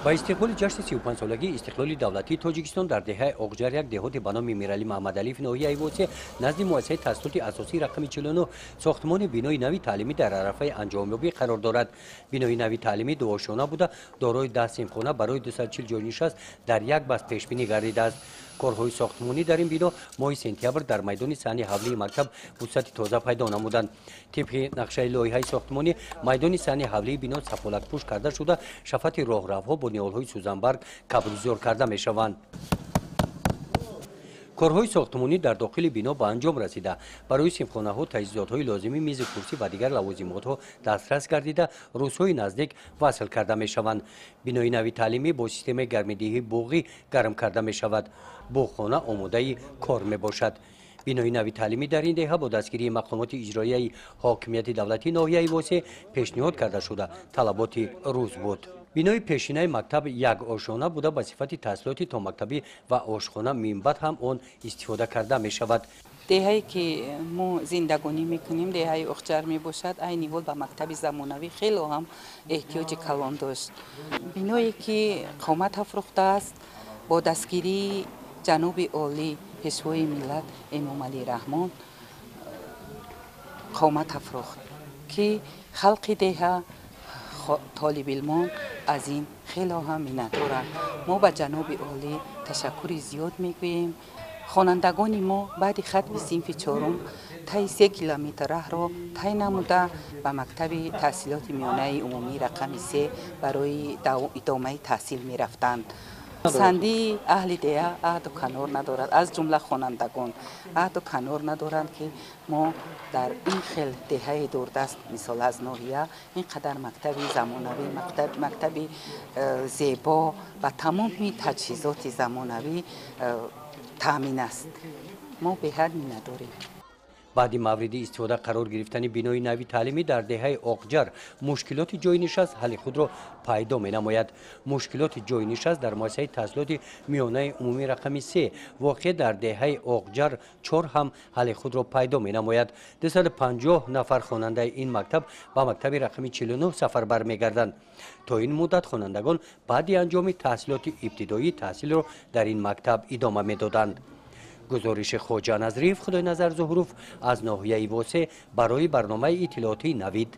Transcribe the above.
با استقبال جشن 35 سالگی استقلال دولتی تاجیکستان در دهه اقجر یک دهات به نام میرعلی محمدعلی ناحیه ایوازی نزد مؤسسه تحصیلات اساسی رقم 49 ساختمان بنای نوی تعلیمی در عرفه انجامیابی قرار دارد. بنای نوی تعلیمی دو آشانه بوده، دارای 10 صنفخانه برای 240 جای نشست در یک بست پیش بینی گردیده است. کارهای ساختمانی در این بنا ماه سپتامبر در میدان صحنه حولی مکتب وسعت تازه پیدا نمودند. طبق نقشه لایحه ساختمانی میدان صحنه حولی بنا سفالک پوش کرده شده، شفط راهروها با نیالهای سوزنبرگ کبرزور کرده می شوند. کارهای ساختمانی در داخل بنا به انجام رسیده. برای صنفخانه ها تجهیزات لازمی میز کرسی و دیگر لوازمات ها دسترس گردیده روزهای نزدیک وصل کرده می شوند. بنای نوی تعلیمی با سیستم گرمایدهی بوغی گرم کرده می شود. بوغخانه آماده کار می باشد. بنای نوی تعلیمی در این دهه با دستگیری مقامات اجرایی حاکمیت دولتی ناحیه ایوازی پیشنهاد کرده شده طلبات روز بود. بنای پیشینه مکتب یک آشانه بوده، به صفت تحصیلاتی تا مکتبی و آشخانه من بعد هم آن استفاده کرده می شود. دهه‌ای که ما زندگانی میکنیم دهه اقجر می باشد، عین حال به مکتب زمانوی خیلی هم احتیاج کلان داشت. بنایی که قامت افروخته است با دستگیری جناب عالی پیشوای ملت امام علی رحمان قامت افروخت که خلق دهه طالب علمان از این خیلی هم منتورند. ما به جناب عالی تشکر زیاد میگوییم. خوانندگان ما بعد ختم صنف چهارم طی 3 کیلومتر راه را طی نموده به مکتب تحصیلات میانه عمومی رقم 3 برای ادامه تحصیل می رفتند. سندی اهل دیه عهد و کنار ندارد، از جمله خوانندگان عهد و کنار ندارند که ما در این خیل دهه دوردست مثال از ناحیه اینقدر مکتب زمانوی، مکتب زیبا و تمام تجهیزات زمانوی تامین است. ما به حد نداریم. بعد مورد استفاده قرار گرفتن بنای نوی تعلیمی در دهه اقجر مشکلات جای نشست حل خود را پیدا می نماید. مشکلات جای نشست در مؤسسه تحصیلات میانه عمومی رقم 3 واقع در دهه اقجر 4 هم حل خود را پیدا می نماید. 250 نفر خواننده این مکتب به مکتب رقم 49 سفر برمیگردند. تا این مدت خوانندگان بعد انجام تحصیلات ابتدایی تحصیل را در این مکتب ادامه می دادند. گزارش خواجه نظریف خدای نظر ظهروف از ناحیه ایوازی برای برنامه اطلاعاتی نوید.